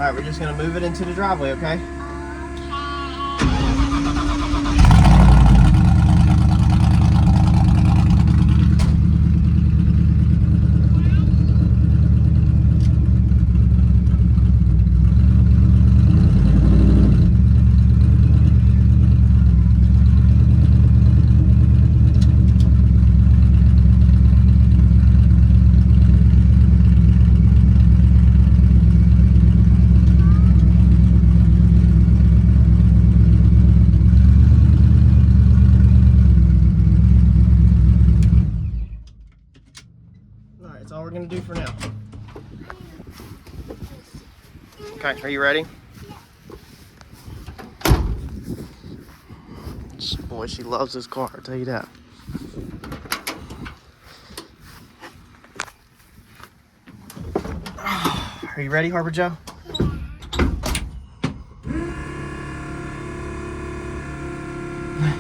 right, we're just gonna move it into the driveway, okay? That's all we're gonna do for now. Okay, are you ready? Boy, she loves this car, I'll tell you that. Are you ready, Harbor Joe?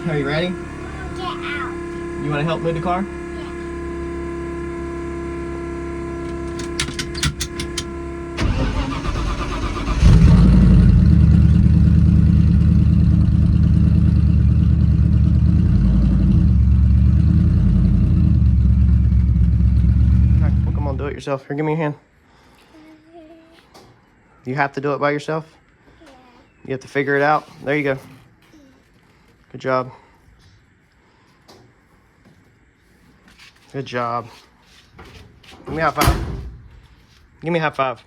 Are you ready? Get out. You wanna help move the car? Do it yourself. Here, give me your hand. You have to do it by yourself? Yeah. You have to figure it out? There you go. Good job. Good job. Give me a high five. Give me a high five.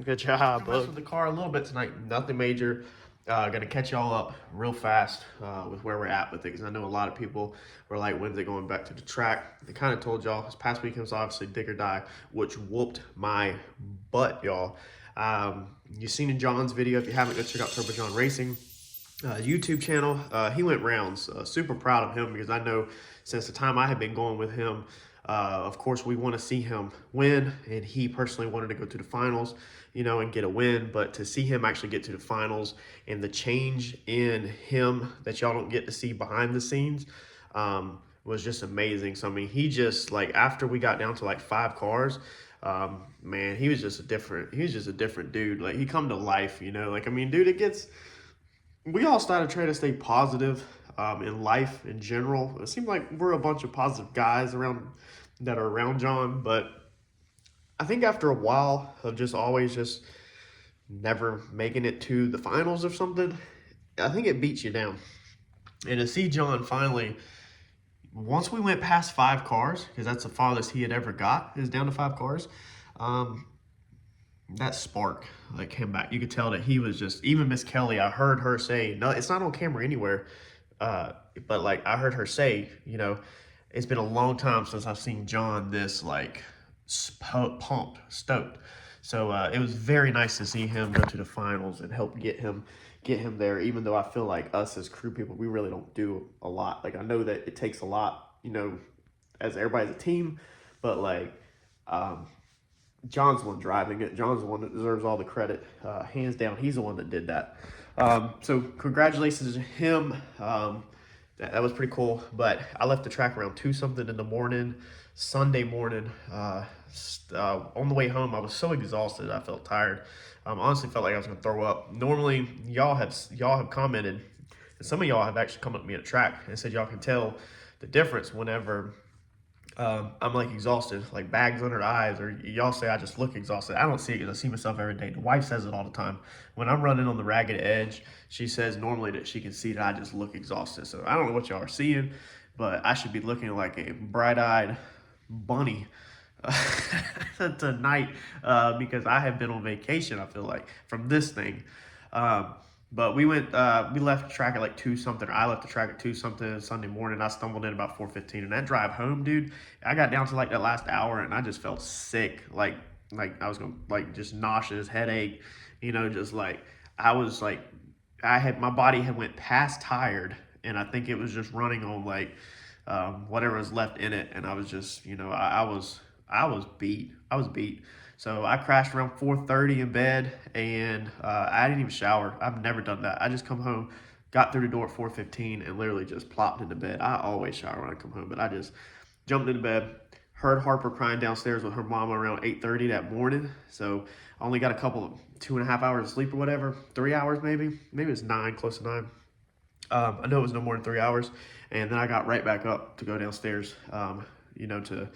Good job, bud. With the car a little bit tonight. Nothing major. Gonna catch y'all up real fast with where we're at with it, because I know a lot of people were like, when's it going back to the track? They kind of told y'all this past weekend was obviously Dick or Die, which whooped my butt, y'all. You've seen John's video. If you haven't, go check out Turbo John Racing YouTube channel. He went rounds. Super proud of him, because I know since the time I had been going with him, of course, we want to see him win, and he personally wanted to go to the finals, you know, and get a win. But to see him actually get to the finals and the change in him that y'all don't get to see behind the scenes was just amazing. So, I mean, he just, like, after we got down to like 5 cars, man, he was just a different dude. Like, he come to life, you know. Like, I mean, dude, we all started trying to stay positive in life in general. It seemed like we're a bunch of positive guys that are around John, but I think after a while of just always just never making it to the finals or something, I think it beats you down. And to see John finally, once we went past 5 cars, because that's the farthest he had ever got, is down to 5 cars, that spark like came back. You could tell that he was just, even Miss Kelly, I heard her say, no, it's not on camera anywhere, but like I heard her say, you know, it's been a long time since I've seen John this like pumped, stoked. So it was very nice to see him go to the finals and help get him there, even though I feel like us as crew people, we really don't do a lot. Like, I know that it takes a lot, you know, as everybody's a team, but like John's the one driving it. John's the one that deserves all the credit. Hands down, he's the one that did that. So congratulations to him. That was pretty cool. But I left the track around 2 something in the morning, Sunday morning. On the way home, I was so exhausted. I felt tired. Honestly felt like I was gonna throw up. Normally, y'all have commented, and some of y'all have actually come up to me at the track and said y'all can tell the difference whenever I'm like exhausted, like bags under the eyes, or y'all say I just look exhausted. I don't see it because I see myself every day. The wife says it all the time. When I'm running on the ragged edge, she says normally that she can see that I just look exhausted. So I don't know what y'all are seeing, but I should be looking like a bright-eyed bunny tonight because I have been on vacation, I feel like, from this thing. But we left the track at like 2 something. I left the track at 2 something Sunday morning. I stumbled in about 4:15, and that drive home, dude, I got down to like that last hour, and I just felt sick, like I was gonna like just nauseous, headache, you know, just like I was like my body had went past tired, and I think it was just running on like whatever was left in it, and I was just, you know, I was beat. So I crashed around 4:30 in bed, and I didn't even shower. I've never done that. I just come home, got through the door at 4:15, and literally just plopped into bed. I always shower when I come home, but I just jumped into bed, Heard Harper crying downstairs with her mama around 8:30 that morning. So I only got a couple of 2.5 hours of sleep or whatever, 3 hours maybe. Maybe it's 9, close to 9. I know it was no more than 3 hours. And then I got right back up to go downstairs, to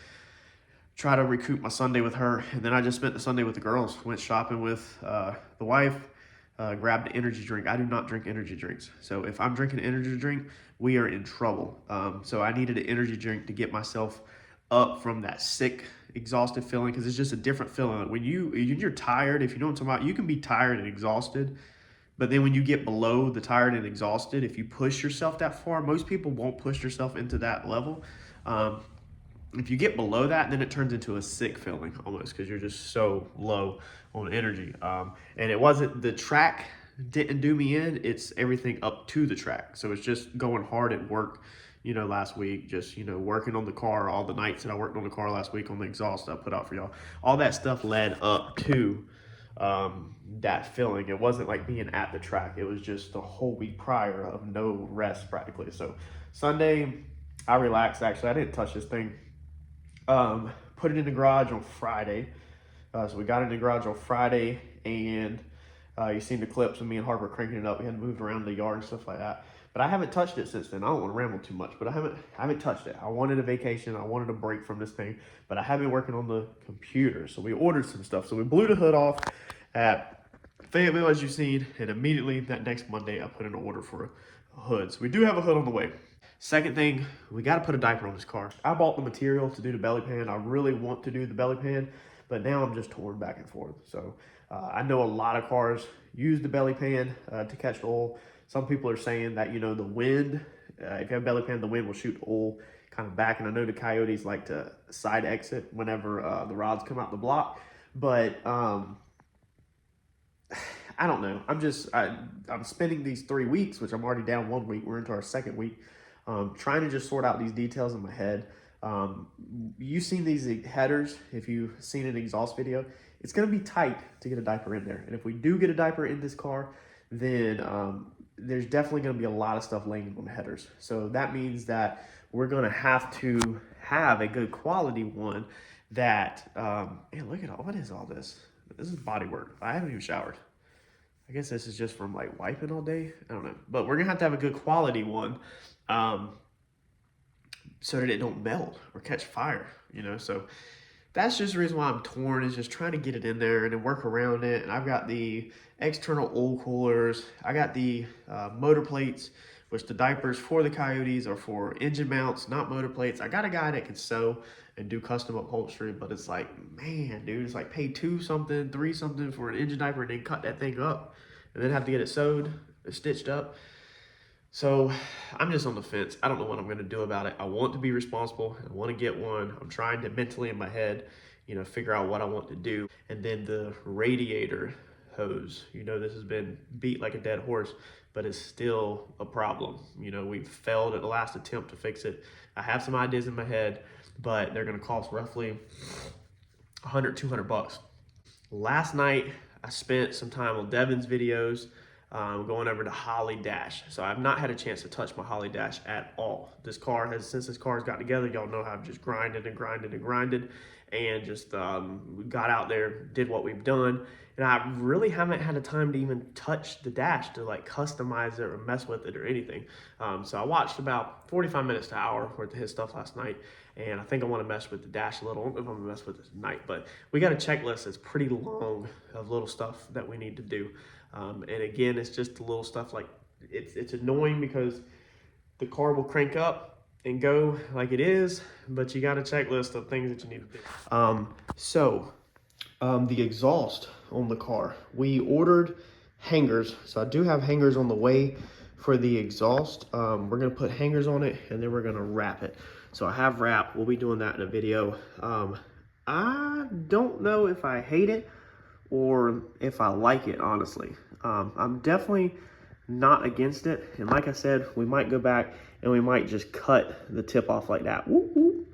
try to recoup my Sunday with her. And then I just spent the Sunday with the girls. Went shopping with the wife, grabbed an energy drink. I do not drink energy drinks. So if I'm drinking an energy drink, we are in trouble. So I needed an energy drink to get myself up from that sick, exhausted feeling, because it's just a different feeling. When you're tired, if you know what I'm talking about, you can be tired and exhausted. But then when you get below the tired and exhausted, if you push yourself that far, most people won't push yourself into that level. If you get below that, then it turns into a sick feeling almost, because you're just so low on energy. And it wasn't the track didn't do me in, it's everything up to the track. So it's just going hard at work, last week, just, working on the car, all the nights that I worked on the car last week on the exhaust I put out for y'all. All that stuff led up to that feeling. It wasn't like being at the track. It was just the whole week prior of no rest practically. So Sunday, I relaxed. Actually, I didn't touch this thing. Put it in the garage on Friday. So we got it in the garage on Friday, and you seen the clips of me and Harper cranking it up. We had moved around the yard and stuff like that. But I haven't touched it since then. I don't want to ramble too much, but I haven't touched it. I wanted a vacation. I wanted a break from this thing, but I have been working on the computer. So we ordered some stuff. So we blew the hood off at Fayetteville, as you've seen, and immediately that next Monday I put in an order for a hood. So we do have a hood on the way. Second thing, we got to put a diaper on this car. I bought the material to do the belly pan. I really want to do the belly pan, but now I'm just torn back and forth. So I know a lot of cars use the belly pan to catch the oil. Some people are saying that, the wind, if you have a belly pan, the wind will shoot the oil kind of back. And I know the Coyotes like to side exit whenever the rods come out the block. But I don't know. I'm spending these 3 weeks, which I'm already down 1 week. We're into our second week. Trying to just sort out these details in my head. You've seen these headers. If you've seen an exhaust video, it's going to be tight to get a diaper in there. And if we do get a diaper in this car, then there's definitely going to be a lot of stuff laying on the headers. So that means that we're going to have to have a good quality one that, man, look at what is all this? This is Bodywork. I haven't even showered. I guess this is just from like wiping all day. I don't know. But we're going to have a good quality one so that it don't melt or catch fire, So that's just the reason why I'm torn, is just trying to get it in there and then work around it. And I've got the external oil coolers. I got the motor plates, which the diapers for the Coyotes are for engine mounts, not motor plates. I got a guy that can sew and do custom upholstery, but it's like, man, dude, it's like pay $2 something, $3 something for an engine diaper and then cut that thing up and then have to get it sewed, stitched up. So I'm just on the fence. I don't know what I'm going to do about it. I want to be responsible. I want to get one. I'm trying to mentally in my head, figure out what I want to do. And then the radiator hose, this has been beat like a dead horse, but it's still a problem. We've failed at the last attempt to fix it. I have some ideas in my head, but they're going to cost roughly $100, $200. Last night, I spent some time on Devin's videos, going over to Holly Dash. So I've not had a chance to touch my Holly Dash at all. Since this car's got together, y'all know how I've just grinded and just got out there, did what we've done. And I really haven't had a time to even touch the dash to like customize it or mess with it or anything. So I watched about 45 minutes to an hour worth of his stuff last night. And I think I want to mess with the dash a little. I don't know if I'm going to mess with it tonight, but we got a checklist that's pretty long of little stuff that we need to do. And again, it's just the little stuff like it's annoying because the car will crank up and go like it is, but you got a checklist of things that you need to do. The exhaust on the car, we ordered hangers. So I do have hangers on the way for the exhaust. We're going to put hangers on it and then we're going to wrap it. So I have wrap. We'll be doing that in a video. I don't know if I hate it or if I like it, honestly. I'm definitely not against it. And like I said, we might go back and we might just cut the tip off like that. Whoop, whoop.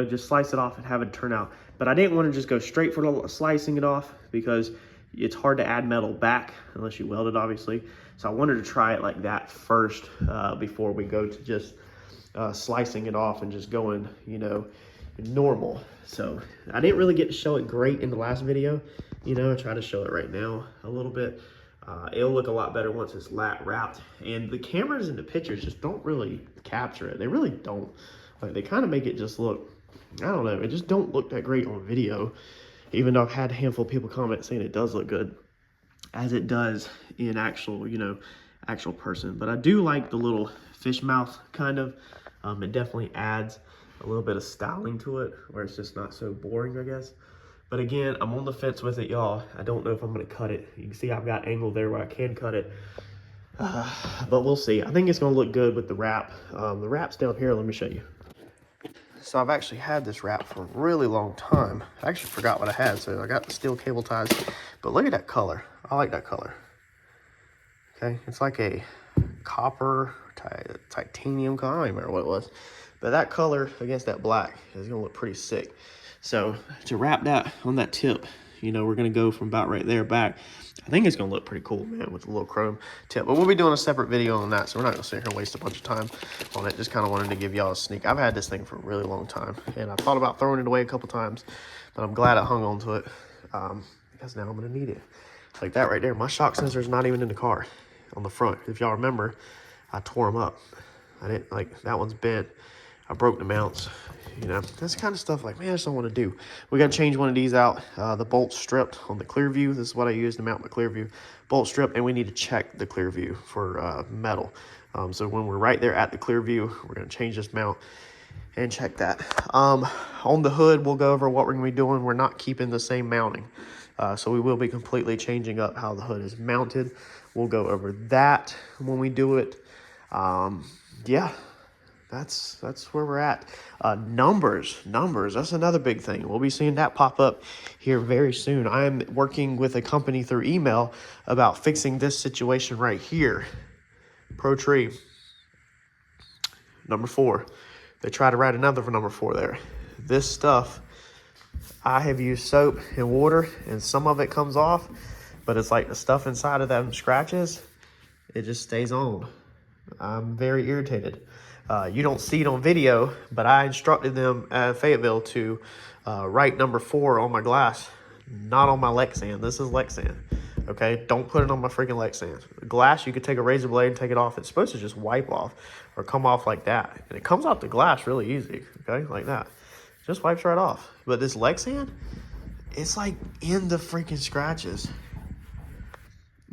Just slice it off and have it turn out. But I didn't want to just go straight for slicing it off because it's hard to add metal back unless you weld it, obviously. So I wanted to try it like that first before we go to just slicing it off and just going, normal. So I didn't really get to show it great in the last video. You know, I try to show it right now a little bit. It'll look a lot better once it's wrapped. And the cameras in the pictures just don't really capture it. They really don't. Like, they kind of make it just look, I don't know, it just don't look that great on video. Even though I've had a handful of people comment saying it does look good, as it does in actual, you know, actual person. But I do like the little fish mouth kind of. It definitely adds a little bit of styling to it, where it's just not so boring, I guess. But again, I'm on the fence with it, y'all. I don't know if I'm gonna cut it. You can see I've got angle there where I can cut it. But we'll see. I think it's gonna look good with the wrap. The wrap's down here, let me show you. So I've actually had this wrap for a really long time. I actually forgot what I had, so I got the steel cable ties. But look at that color. I like that color. Okay, it's like a copper, titanium color. I don't even remember what it was. But that color against that black is gonna look pretty sick. So to wrap that on that tip, you know, we're gonna go from about right there back. I think it's gonna look pretty cool, man, with a little chrome tip. But we'll be doing a separate video on that, so we're not gonna sit here and waste a bunch of time on it. Just kind of wanted to give y'all a sneak. I've had this thing for a really long time, and I thought about throwing it away a couple times, but I'm glad I hung on to it, because now I'm gonna need it. Like that right there, my shock sensor is not even in the car on the front. If y'all remember, I tore them up. I didn't, like, that one's bent. I broke the mounts. You know, that's the kind of stuff like, man, I just don't want to do. We got to change one of these out. The bolt stripped on the clear view. This is what I use to mount my clear view. Bolt strip, and we need to check the clear view for metal. So when we're right there at the clear view, we're going to change this mount and check that. On the hood, we'll go over what we're going to be doing. We're not keeping the same mounting. So we will be completely changing up how the hood is mounted. We'll go over that when we do it. Yeah. That's where we're at. Numbers, that's another big thing. We'll be seeing that pop up here very soon. I am working with a company through email about fixing this situation right here. Pro Tree, number 4. They try to write another for number 4 there. This stuff, I have used soap and water, and some of it comes off, but it's like the stuff inside of them scratches, it just stays on. I'm very irritated. You don't see it on video, but I instructed them at Fayetteville to write number 4 on my glass, not on my Lexan. This is Lexan, okay? Don't put it on my freaking Lexan. Glass, you could take a razor blade and take it off. It's supposed to just wipe off or come off like that. And it comes off the glass really easy, okay? Like that. Just wipes right off. But this Lexan, it's like in the freaking scratches.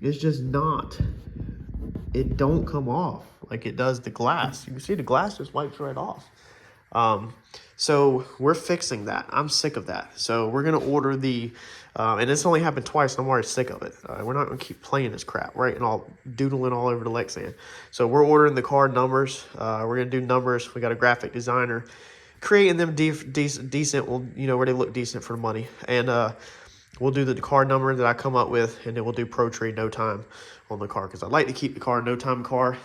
It's just not. It don't come off like it does the glass. You can see the glass just wipes right off. So we're fixing that. I'm sick of that. So we're going to order the, and this only happened twice, and I'm already sick of it. We're not going to keep playing this crap, right? And all doodling all over the Lexan. So we're ordering the car numbers. We're going to do numbers. We got a graphic designer creating them decent, well, you know, where they look decent for the money. And we'll do the car number that I come up with, and then we'll do Pro Tree no time on the car, because I like to keep the car no time car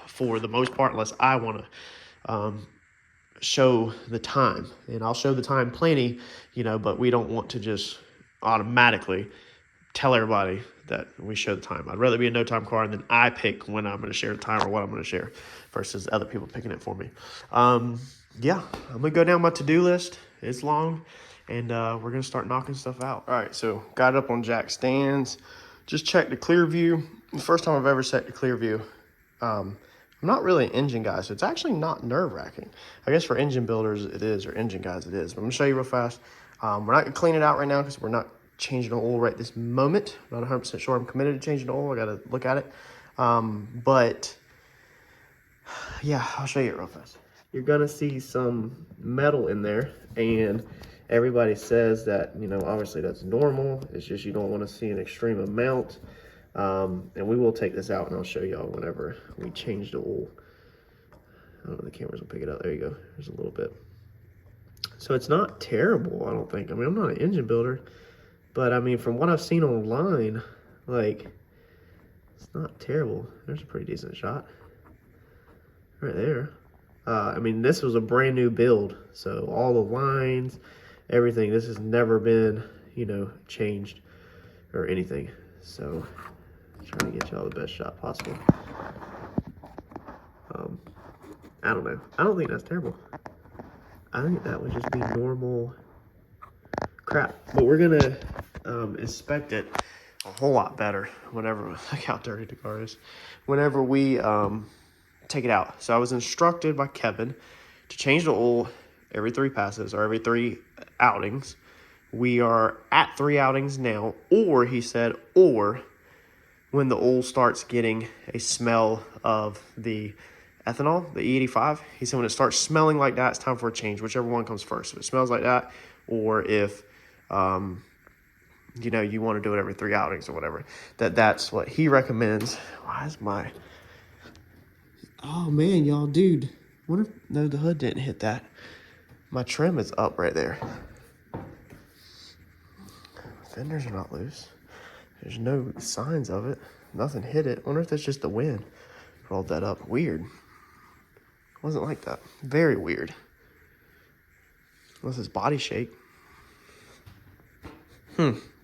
for the most part, unless I want to show the time. And I'll show the time plenty, you know, but we don't want to just automatically tell everybody that we show the time. I'd rather be a no time car, and then I pick when I'm going to share the time or what I'm going to share versus other people picking it for me. Yeah, I'm going to go down my to-do list. It's long. And we're going to start knocking stuff out. All right, so got it up on jack stands. Just checked the clear view. The first time I've ever set the clear view. I'm not really an engine guy, so it's actually not nerve-wracking. I guess for engine builders it is, or engine guys it is. But I'm going to show you real fast. We're not going to clean it out right now because we're not changing the oil right this moment. I'm not 100% sure I'm committed to changing the oil. I got to look at it. But, yeah, I'll show you it real fast. You're going to see some metal in there, and everybody says that, you know, obviously that's normal. It's just you don't want to see an extreme amount. And we will take this out, and I'll show y'all whenever we change the oil. I don't know if the cameras will pick it up. There you go. There's a little bit. So it's not terrible, I don't think. I mean, I'm not an engine builder, but I mean, from what I've seen online, like, it's not terrible. There's a pretty decent shot right there. I mean, this was a brand new build, so all the lines, everything, this has never been, you know, changed or anything. So trying to get y'all the best shot possible. I don't know. I don't think that's terrible. I think that would just be normal crap. But we're gonna inspect it a whole lot better whenever, look how dirty the car is, whenever we take it out. So I was instructed by Kevin to change the oil every 3 passes or every 3 outings. We are at 3 outings now, or he said, or when the oil starts getting a smell of the ethanol, the E85, he said when it starts smelling like that, it's time for a change, whichever one comes first. If it smells like that, or if you know, you want to do it every 3 outings or whatever, that's what he recommends. Why is my, oh man, y'all, dude, what if, no, the hood didn't hit that. My trim is up right there. Fenders are not loose. There's no signs of it. Nothing hit it. I wonder if that's just the wind rolled that up. Weird. Wasn't like that. Very weird. Unless it's body shake.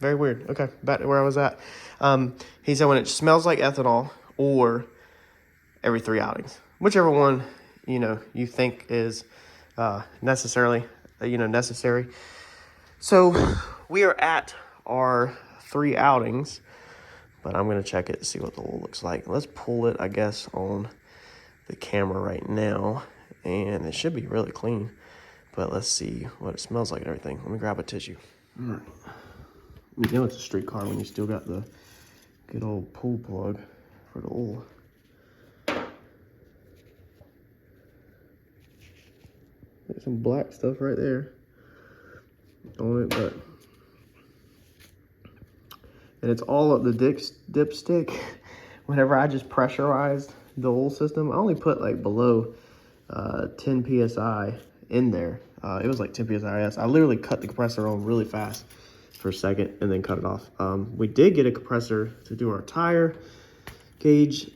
Very weird. Okay, back to where I was at. He said when it smells like ethanol, or every 3 outings, whichever one, you know, you think is necessary. So we are at our 3 outings, but I'm gonna check it to see what the oil looks like. Let's pull it, I guess, on the camera right now, and it should be really clean, but let's see what it smells like and everything. Let me grab a tissue. All right. You know it's a street car when you still got the good old pull plug for the oil. There's some black stuff right there on it, but, and it's all up the dipstick. Whenever I just pressurized the oil system, I only put like below 10 psi in there. It was like 10 psi. I literally cut the compressor on really fast for a second and then cut it off. We did get a compressor to do our tire gauge,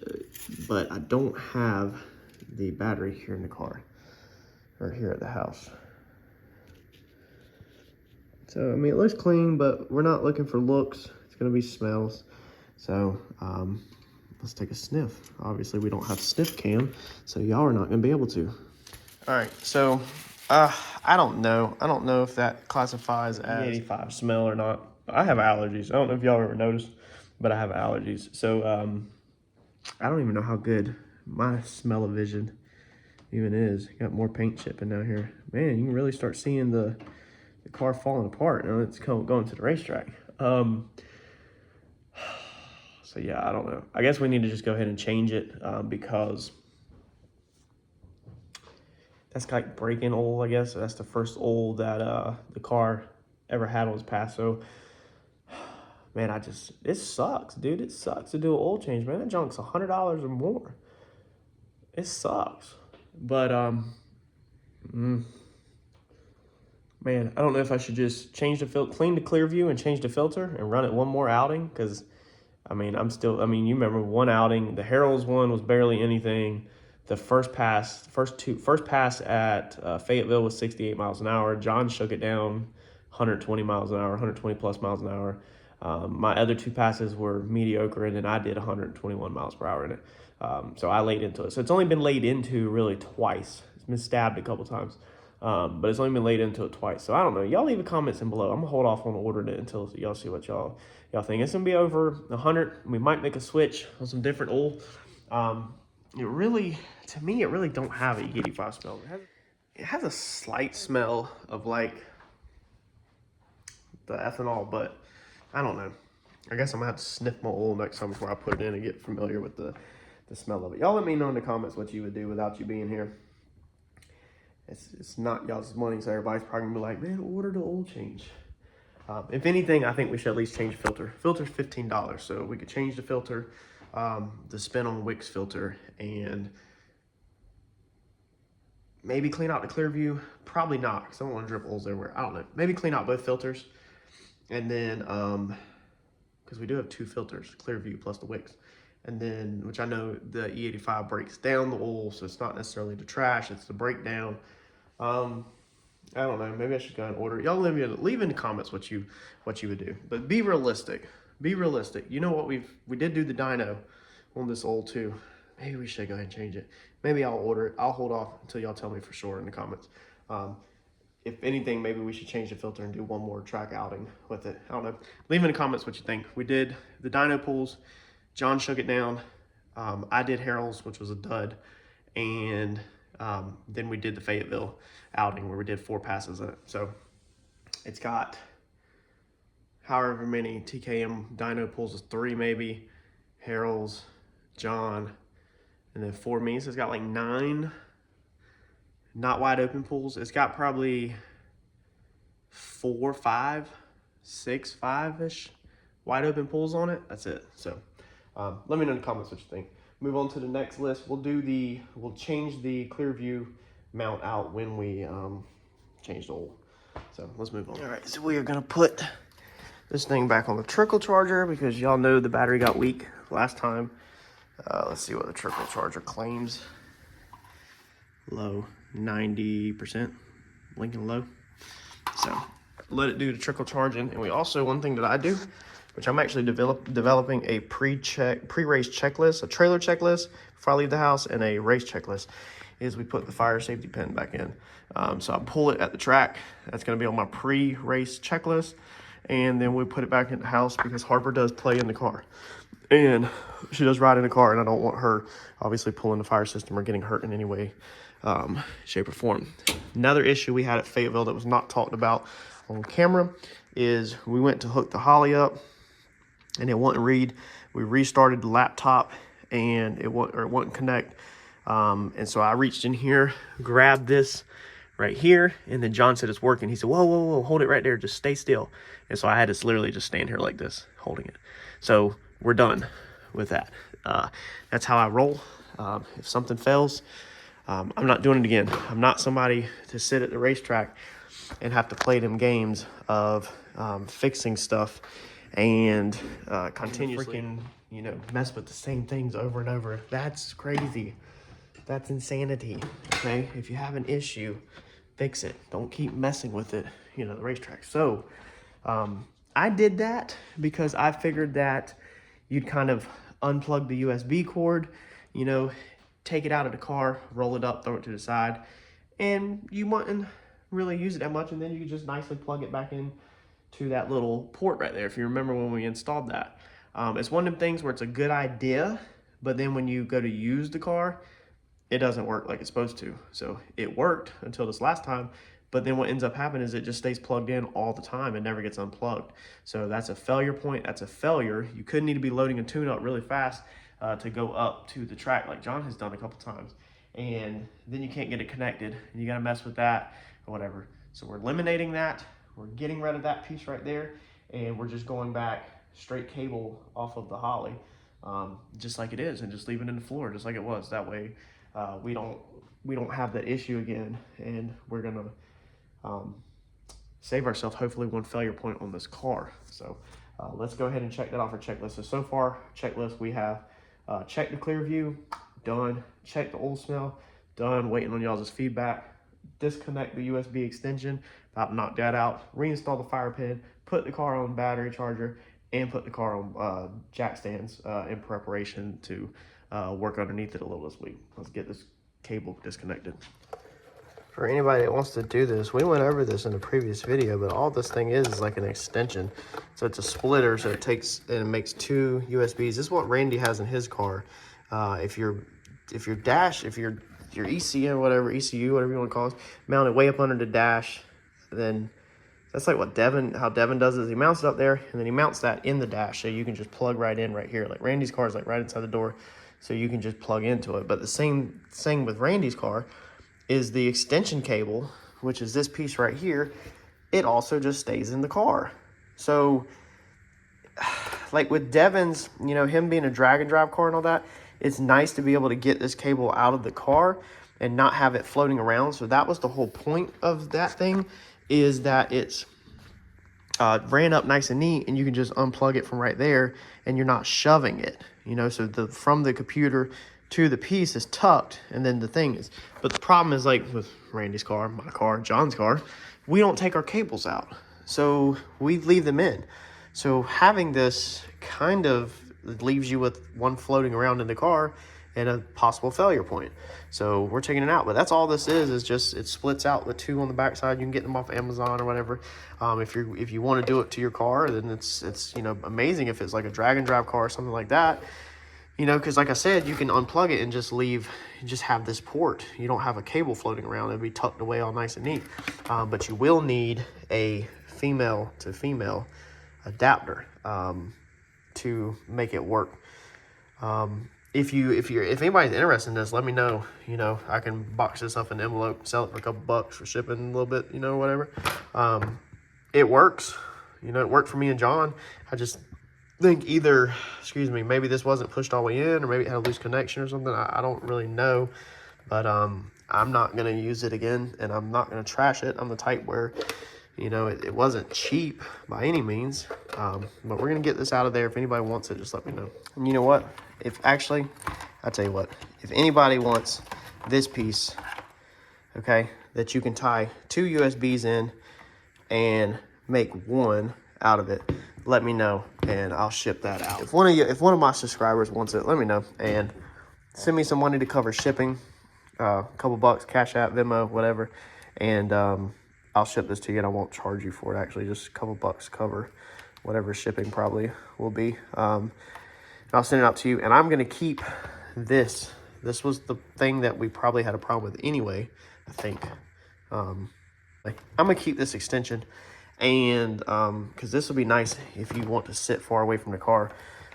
but I don't have the battery here in the car or here at the house. So, I mean, it looks clean, but we're not looking for looks. It's gonna be smells. So, let's take a sniff. Obviously, we don't have sniff cam, so y'all are not gonna be able to. All right, so I don't know. I don't know if that classifies as 85 smell or not. I have allergies. I don't know if y'all ever noticed, but I have allergies. So I don't even know how good my smell-o-vision even is. Got more paint chipping down here. Man, you can really start seeing the car falling apart. You know, it's going to the racetrack. So yeah, I don't know. I guess we need to just go ahead and change it because that's like break-in oil, I guess. That's the first oil that the car ever had on its past. So, man, it sucks, dude. It sucks to do an oil change, man. That junk's $100 or more. It sucks. But, man, I don't know if I should just change the filter, clean the clear view and change the filter and run it one more outing. Because, I mean, you remember one outing, the Harold's one was barely anything. The first pass at Fayetteville was 68 miles an hour. John shook it down 120 miles an hour, 120 plus miles an hour. My other 2 passes were mediocre, and then I did 121 miles per hour in it. So I laid into it. So it's only been laid into really twice. It's been stabbed a couple times, but it's only been laid into it twice. So I don't know. Y'all leave a comments in below. I'm gonna hold off on ordering it until y'all see what y'all think. It's gonna be over 100. We might make a switch on some different oil. It really, to me, it really don't have a E85 smell. It has a slight smell of like the ethanol, but I don't know. I guess I'm gonna have to sniff my oil next time before I put it in and get familiar with the smell of it. Y'all let me know in the comments what you would do without you being here. It's not y'all's money, so everybody's probably gonna be like, man, order the oil change. If anything, I think we should at least change the filter. Filter's $15, so we could change the filter, the spin on Wix filter, and maybe clean out the clear view. Probably not, because I don't want to drip oils everywhere. I don't know. Maybe clean out both filters, and then because we do have 2 filters, clear view plus the Wix, and then which I know the E85 breaks down the oil, so it's not necessarily the trash, it's the breakdown. I don't know. Maybe I should go and order it. Y'all leave in the comments what you would do, but be realistic. Be realistic. You know what we did do the dyno on this oil too. Maybe we should go ahead and change it. Maybe I'll order it. I'll hold off until y'all tell me for sure in the comments. if anything, maybe we should change the filter and do one more track outing with it. I don't know. Leave in the comments what you think. We did the dyno pools. John shook it down. I did Harold's, which was a dud. And then we did the Fayetteville outing where we did 4 passes in it. So it's got however many TKM dyno pools, is 3 maybe, Harold's, John, and then 4 me. So it's got like 9 not wide open pools. It's got probably 4, 5, 6, 5-ish wide open pools on it. That's it. So let me know in the comments what you think. Move on to the next list. We'll change the clear view mount out when we change the oil. So let's move on. All right, so we are gonna put this thing back on the trickle charger because y'all know the battery got weak last time. Let's see what the trickle charger claims. Low, 90%, blinking low. So let it do the trickle charging. And we also, one thing that I do, which I'm actually developing a pre-race checklist, a trailer checklist before I leave the house, and a race checklist, is we put the fire safety pin back in. So I pull it at the track. That's gonna be on my pre-race checklist. And then we put it back in the house because Harper does play in the car. And she does ride in the car, and I don't want her obviously pulling the fire system or getting hurt in any way, shape or form. Another issue we had at Fayetteville that was not talked about on camera is we went to hook the Holly up and it wouldn't read. We restarted the laptop and it wouldn't connect. And so I reached in here, grabbed this right here, and then John said it's working. He said, whoa, whoa, whoa, hold it right there, just stay still. And so I had to literally just stand here like this, holding it. So we're done with that. That's how I roll. If something fails, I'm not doing it again. I'm not somebody to sit at the racetrack and have to play them games of fixing stuff and continuously freaking, mess with the same things over and over. That's crazy. That's insanity. Okay, if you have an issue, fix it. Don't keep messing with it, the racetrack. So I did that because I figured that you'd kind of unplug the USB cord, take it out of the car, roll it up, throw it to the side, and you wouldn't really use it that much, and then you could just nicely plug it back in to that little port right there, if you remember when we installed that. It's one of them things where it's a good idea, but then when you go to use the car, it doesn't work like it's supposed to. So it worked until this last time, but then what ends up happening is it just stays plugged in all the time and never gets unplugged. So that's a failure point. That's a failure. You could need to be loading a tune up really fast to go up to the track like John has done a couple times. And then you can't get it connected and you got to mess with that or whatever. So we're eliminating that. We're getting rid of that piece right there. And we're just going back straight cable off of the Holly, just like it is, and just leaving it in the floor just like it was. That way we don't have that issue again, and we're gonna save ourselves hopefully one failure point on this car. So let's go ahead and check that off our checklist. So far, checklist, we have checked the clear view, done. Check the oil smell, done. Waiting on y'all's feedback. Disconnect the USB extension, about to knock that out. Reinstall the fire pin, put the car on battery charger, and put the car on jack stands in preparation to work underneath it a little this week. Let's get this cable disconnected. For anybody that wants to do this, we went over this in a previous video, but all this thing is like an extension. So it's a splitter, so it takes and it makes 2 USBs. This is what Randy has in his car. If your ECU, whatever you want to call it, mounted way up under the dash, then that's like what how Devin does is he mounts it up there, and then he mounts that in the dash, so you can just plug right in right here. Like Randy's car is like right inside the door, so you can just plug into it. But the same thing with Randy's car is the extension cable, which is this piece right here. It also just stays in the car. So like with Devin's, him being a drag and drive car and all that, it's nice to be able to get this cable out of the car and not have it floating around. So that was the whole point of that thing, is that it's ran up nice and neat, and you can just unplug it from right there, and you're not shoving it, so from the computer to the piece is tucked, and then the thing is. But the problem is, like with Randy's car, my car, John's car, we don't take our cables out, so we leave them in. So having this kind of leaves you with one floating around in the car, and a possible failure point. So we're taking it out, but that's all this is just it splits out the two on the back side. You can get them off Amazon or whatever. If you want to do it to your car, then it's you know, amazing if it's like a drag and drive car or something like that. You know, because like I said, you can unplug it and just have this port. You don't have a cable floating around. It'll be tucked away all nice and neat. But you will need a female to female adapter to make it work. If anybody's interested in this, let me know. You know, I can box this up in an envelope, sell it for a couple bucks for shipping a little bit, you know, whatever. It works. You know, it worked for me and John. I just think either, maybe this wasn't pushed all the way in, or maybe it had a loose connection or something. I don't really know, but I'm not gonna use it again, and I'm not gonna trash it. I'm the type where, you know, it wasn't cheap by any means, but we're gonna get this out of there. If anybody wants it, just let me know. And you know what? I'll tell you what, if anybody wants this piece, okay, that you can tie 2 USBs in and make one out of it, let me know and I'll ship that out. If one of my subscribers wants it, let me know and send me some money to cover shipping, a couple bucks, Cash App, Venmo, whatever, and I'll ship this to you, and I won't charge you for it. Actually, just a couple bucks cover whatever shipping probably will be. I'll send it out to you, and I'm gonna keep this. This was the thing that we probably had a problem with anyway, I think. I'm gonna keep this extension, and because this will be nice if you want to sit far away from the car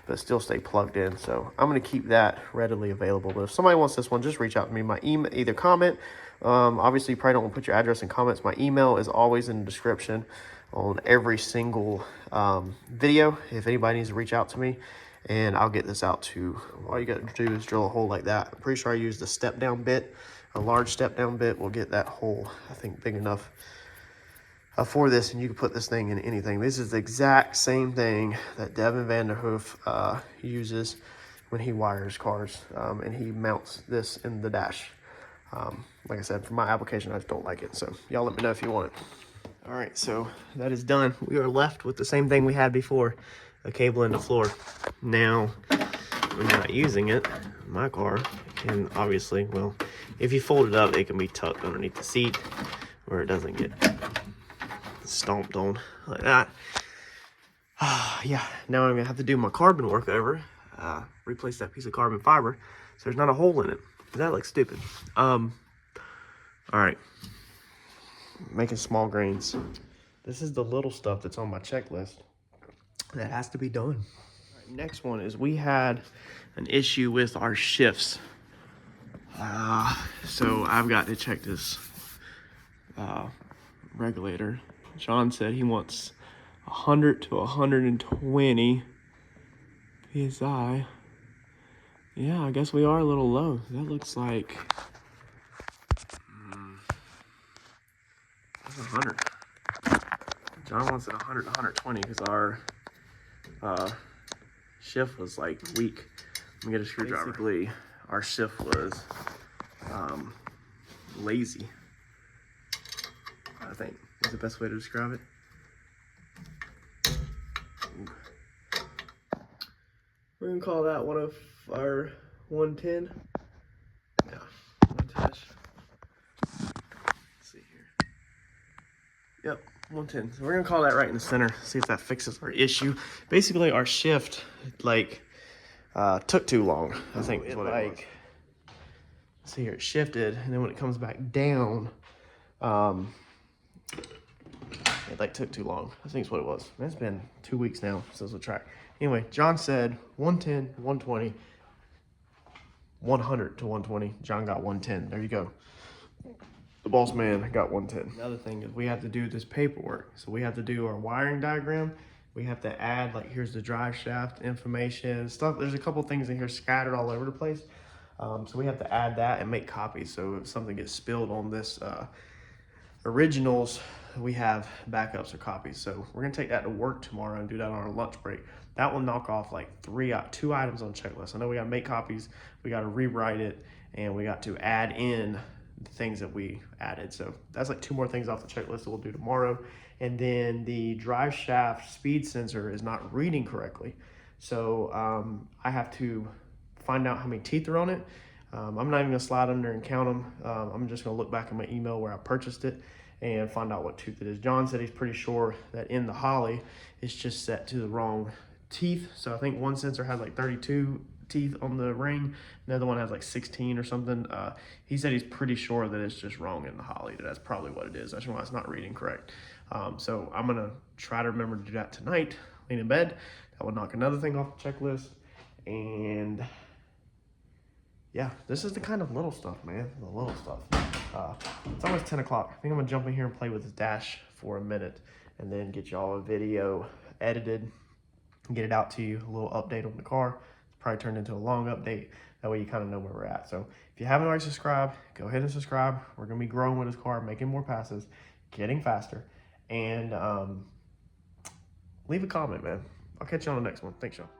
but still stay plugged in. So I'm gonna keep that readily available. But if somebody wants this one, just reach out to me. My email, either comment, obviously you probably don't want to put your address in comments. My email is always in the description on every single video if anybody needs to reach out to me, and I'll get this out to. All you got to do is drill a hole like that. I'm pretty sure I used a step down bit. A large step down bit will get that hole, I think, big enough for this, and you can put this thing in anything. This is the exact same thing that Devin Vanderhoof uses when he wires cars, and he mounts this in the dash. Like I said, for my application, I just don't like it, so y'all let me know if you want it. All right, so that is done. We are left with the same thing we had before, a cable in the floor. Now, I'm not using it. My car can obviously, well, if you fold it up, it can be tucked underneath the seat where it doesn't get stomped on like that. Yeah, now I'm gonna have to do my carbon work over, replace that piece of carbon fiber so there's not a hole in it. That looks stupid. All right, making small grains. This is the little stuff that's on my checklist that has to be done. All right, next one is we had an issue with our shifts. So I've got to check this regulator. John said he wants 100 to 120 PSI. Yeah, I guess we are a little low. That looks like that's 100. John wants it 100 to 120 because our shift was like weak. Let me get a screwdriver. Basically, our shift was lazy, I think is the best way to describe it. We're gonna call that one of our 110. Yeah, 110-ish. Let's see here. Yep, 110. So we're gonna call that right in the center, see if that fixes our issue. Basically, our shift took too long, I think is what it was. See here, it shifted, and then when it comes back down, it took too long. I think it's what it was. It's been 2 weeks now since the track. Anyway, John said 110, 120, 100 to 120. John got 110. There you go. The boss man got 110. Another thing is we have to do this paperwork. So we have to do our wiring diagram. We have to add, here's the drive shaft information, stuff. There's a couple things in here scattered all over the place. So we have to add that and make copies. So if something gets spilled on this originals, we have backups or copies. So we're gonna take that to work tomorrow and do that on our lunch break. That will knock off 2 items on the checklist. I know we gotta make copies, we gotta rewrite it, and we got to add in the things that we added. So that's 2 more things off the checklist that we'll do tomorrow. And then the drive shaft speed sensor is not reading correctly. So I have to find out how many teeth are on it. I'm not even gonna slide under and count them. I'm just gonna look back at my email where I purchased it and find out what tooth it is. John said he's pretty sure that in the Holly, it's just set to the wrong teeth. So I think one sensor has like 32 teeth on the ring, the other one has like 16 or something. He said he's pretty sure that it's just wrong in the Holly. That's probably what it is. That's why it's not reading correct. So I'm gonna try to remember to do that tonight, laying in bed. That would knock another thing off the checklist. And yeah, this is the kind of little stuff, man, the little stuff. It's almost 10 o'clock. I think I'm gonna jump in here and play with this dash for a minute and then get y'all a video edited and get it out to you, a little update on the car. It's probably turned into a long update. That way you kind of know where we're at. So if you haven't already subscribed, go ahead and subscribe. We're gonna be growing with this car, making more passes, getting faster, and leave a comment, man. I'll catch you on the next one. Thanks, y'all.